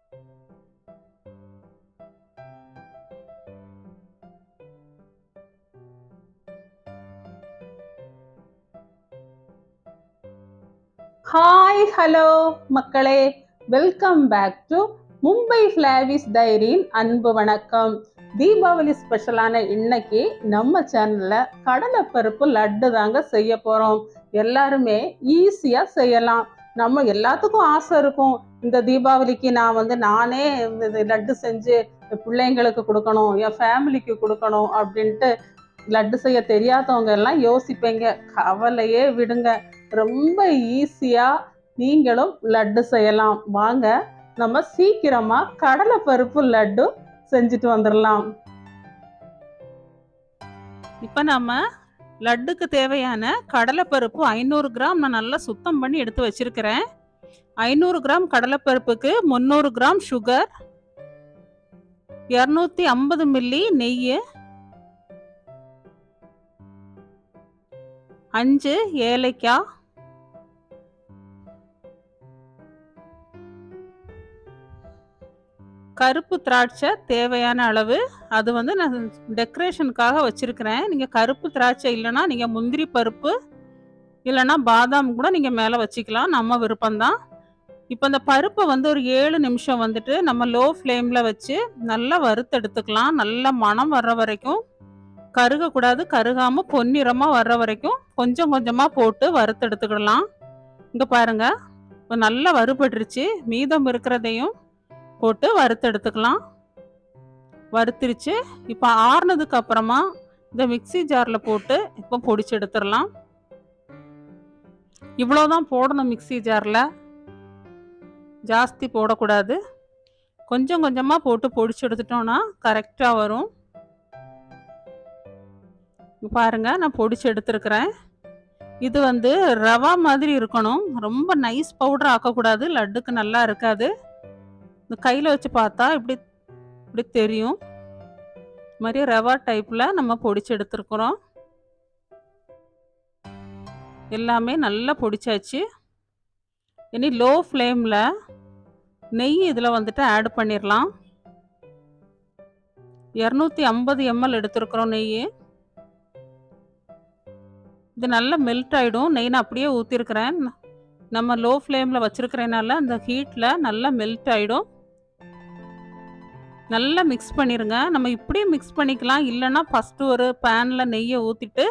Hi hello மக்களே, welcome back to Mumbai ஃப்ளாவிஸ் டைரியின் அன்பு வணக்கம். தீபாவளி ஸ்பெஷலான இன்னைக்கு நம்ம சேனல்ல கடலைப்பருப்பு லட்டு தாங்க செய்ய போறோம். எல்லாருமே ஈஸியா செய்யலாம். நம்ம எல்லாத்துக்கும் ஆசை இருக்கும், இந்த தீபாவளிக்கு நானே லட்டு செஞ்சு பிள்ளைங்களுக்கு கொடுக்கணும், என் ஃபேமிலிக்கு கொடுக்கணும் அப்படின்ட்டு. லட்டு செய்ய தெரியாதவங்க எல்லாம் யோசிப்பீங்க. கவலையே விடுங்க, ரொம்ப ஈஸியா நீங்களும் லட்டு செய்யலாம். வாங்க நம்ம சீக்கிரமா கடலைப்பருப்பு லட்டு செஞ்சுட்டு வந்துடலாம். இப்ப நம்ம லட்டுக்கு தேவையான கடலைப்பருப்பு 500 கிராம் நான் நல்லா சுத்தம் பண்ணி எடுத்து வச்சிருக்கிறேன். 500 கிராம் கடலைப்பருப்புக்கு 300 கிராம் சுகர், 250 மில்லி நெய், 5 ஏலக்காய், கருப்பு திராட்சை தேவையான அளவு. அது நான் டெக்கரேஷனுக்காக வச்சிருக்கிறேன். நீங்கள் கருப்பு திராட்சை இல்லைன்னா நீங்கள் முந்திரி பருப்பு இல்லைன்னா பாதாம் கூட நீங்கள் மேலே வச்சுக்கலாம், நம்ம விருப்பம்தான். இப்போ இந்த பருப்பை ஒரு 7 நிமிஷம் நம்ம லோ ஃப்ளேமில் வச்சு நல்லா வறுத்தெடுத்துக்கலாம். நல்லா மணம் வர்ற வரைக்கும், கருகக்கூடாது, கருகாமல் பொன்னிறமாக வர்ற வரைக்கும் கொஞ்சம் கொஞ்சமாக போட்டு வறுத்தெடுத்துக்கிடலாம். இங்கே பாருங்க, இப்போ நல்லா வறுபட்டுருச்சு. மீதம் இருக்கிறதையும் போட்டு வறுத்தெடுத்துக்கலாம். வறுத்துருச்சு. இப்போ ஆறுனதுக்கு அப்புறமா இந்த மிக்சி ஜாரில் போட்டு இப்போ பொடிச்சு எடுத்துடலாம். இவ்வளோதான் போடணும் மிக்சி ஜாரில், ஜாஸ்தி போடக்கூடாது. கொஞ்சம் கொஞ்சமாக போட்டு பொடிச்சு எடுத்துட்டோன்னா கரெக்டாக வரும். பாருங்க, நான் பொடிச்சு எடுத்துருக்கிறேன். இது ரவா மாதிரி இருக்கணும், ரொம்ப நைஸ் பவுடர் ஆக்கக்கூடாது, லட்டுக்கு நல்லா இருக்காது. இந்த கையில் வச்சு பார்த்தா இப்படி தெரியும். இது மாதிரி ரவா டைப்பில் நம்ம பொடிச்சு எடுத்துருக்குறோம். எல்லாமே நல்லா பொடிச்சாச்சு. இனி லோ ஃப்ளேமில் நெய் இதில் ஆட் பண்ணிடலாம். 250 ml எடுத்துருக்குறோம் நெய். இது நல்லா மெல்ட் ஆகிடும். நெய் நான் அப்படியே ஊற்றிருக்கிறேன். நம்ம லோ ஃப்ளேமில் வச்சுருக்கிறதுனால அந்த ஹீட்டில் நல்லா மெல்ட் ஆகிடும். நல்லா மிக்ஸ் பண்ணிடுங்க. நம்ம இப்படியே மிக்ஸ் பண்ணிக்கலாம், இல்லைன்னா ஃபஸ்ட்டு ஒரு பேனில் நெய்யை ஊற்றிட்டு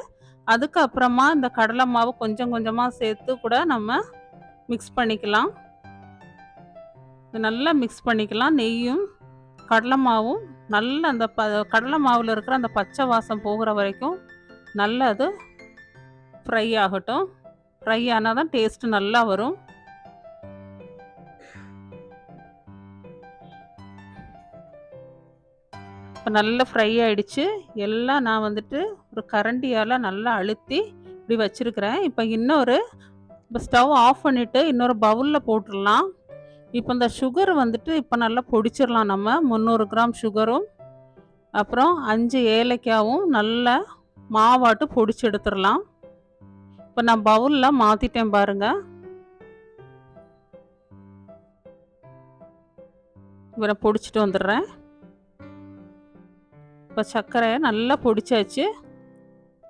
அதுக்கப்புறமா இந்த கடலை மாவு கொஞ்சம் கொஞ்சமாக சேர்த்து கூட நம்ம மிக்ஸ் பண்ணிக்கலாம். நல்லா மிக்ஸ் பண்ணிக்கலாம். நெய்யும் கடலை மாவும் நல்லா அந்த கடலை மாவில் இருக்கிற அந்த பச்சை வாசம் போகிற வரைக்கும் நல்லா அது ஃப்ரை ஆகட்டும். ஃப்ரை ஆனால் தான் டேஸ்ட்டு நல்லா வரும். இப்போ நல்லா ஃப்ரை ஆகிடுச்சு. எல்லாம் நான் ஒரு கரண்டியால் நல்லா அழுத்தி இப்படி வச்சுருக்கிறேன். இப்போ இப்போ ஸ்டவ் ஆஃப் பண்ணிவிட்டு இன்னொரு பவுலில் போட்டுடலாம். இப்போ இந்த சுகர் இப்போ நல்லா பொடிச்சிடலாம். நம்ம 300 கிராம் சுகரும் அப்புறம் 5 ஏலக்காவும் நல்லா மாவாட்டு பொடிச்சு எடுத்துடலாம். இப்போ நான் பவுலில் மாற்றிட்டேன் பாருங்கள். இவரை பொடிச்சிட்டு வந்துடுறேன். இப்போ சர்க்கரையை நல்லா பொடிச்சாச்சு.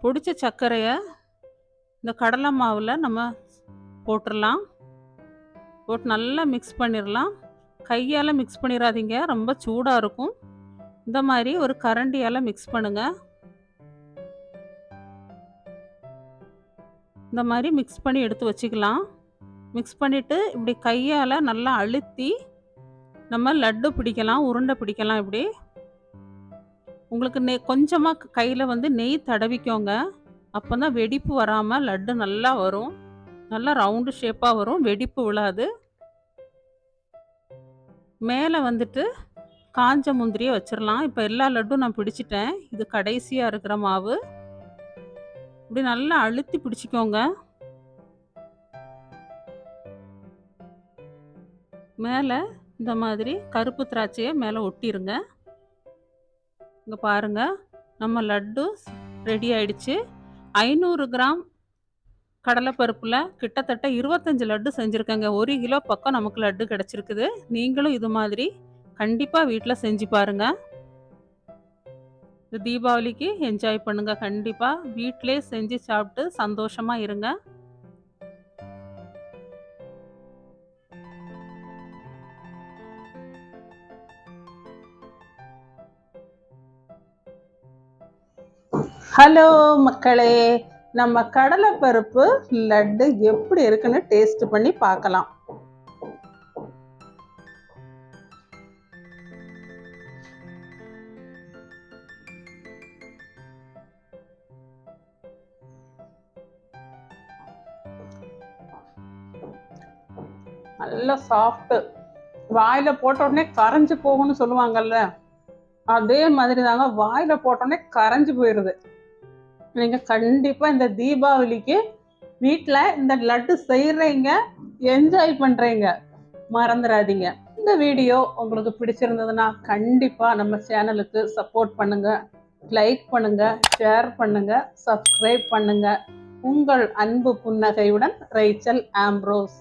பொடிச்ச சர்க்கரையை இந்த கடலை மாவில் நம்ம போட்டுடலாம். போட்டு நல்லா மிக்ஸ் பண்ணிடலாம். கையால் மிக்ஸ் பண்ணிடாதீங்க, ரொம்ப சூடாக இருக்கும். இந்த மாதிரி ஒரு கரண்டியால் மிக்ஸ் பண்ணுங்கள். இந்த மாதிரி மிக்ஸ் பண்ணி எடுத்து வச்சுக்கலாம். மிக்ஸ் பண்ணிவிட்டு இப்படி கையால் நல்லா அழுத்தி நம்ம லட்டு பிடிக்கலாம், உருண்டை பிடிக்கலாம். இப்படி உங்களுக்கு கொஞ்சமாக கையில் நெய் தடவிக்கோங்க. அப்போ தான் வெடிப்பு வராமல் லட்டு நல்லா வரும். நல்லா ரவுண்டு ஷேப்பாக வரும், வெடிப்பு விழாது. மேலே காஞ்ச முந்திரியை வச்சிடலாம். இப்போ எல்லா லட்டும் நான் பிடிச்சிட்டேன். இது கடைசியாக இருக்கிற மாவு. இப்படி நல்லா அழுத்தி பிடிச்சிக்கோங்க. மேலே இந்த மாதிரி கருப்பு திராட்சையை மேலே ஒட்டிருங்க. இங்கே பாருங்கள், நம்ம லட்டு ரெடி ஆயிடுச்சு. 500 கிராம் கடலைப்பருப்புல கிட்டத்தட்ட 25 லட்டு செஞ்சுருக்கேங்க. 1 கிலோ பக்கம் நமக்கு லட்டு கிடைச்சிருக்குது. நீங்களும் இது மாதிரி கண்டிப்பா வீட்ல செஞ்சு பாருங்க. இந்த தீபாவளிக்கு என்ஜாய் பண்ணுங்க. கண்டிப்பா வீட்டிலேயே செஞ்சு சாப்பிட்டு சந்தோஷமா இருங்க. ஹலோ மக்களே! நம்ம கடலைப்பருப்பு லட்டு எப்படி இருக்குன்னு டேஸ்ட் பண்ணி பார்க்கலாம். நல்ல சாஃப்ட், வாயில போட்ட உடனே கரைஞ்சு போகும்னு சொல்லுவாங்கல்ல, அதே மாதிரி தாங்க. வாயில போட்ட உடனே கரைஞ்சு போயிருது. நீங்க கண்டிப்பா இந்த தீபாவளிக்கு வீட்டில் இந்த லட்டு செய்யறீங்க, என்ஜாய் பண்றீங்க, மறந்துடாதீங்க. இந்த வீடியோ உங்களுக்கு பிடிச்சிருந்ததுன்னா கண்டிப்பா நம்ம சேனலுக்கு சப்போர்ட் பண்ணுங்க, லைக் பண்ணுங்க, ஷேர் பண்ணுங்க, சப்ஸ்கிரைப் பண்ணுங்க. உங்கள் அன்பு புன்னகையுடன் ரேச்சல் ஆம்ப்ரோஸ்.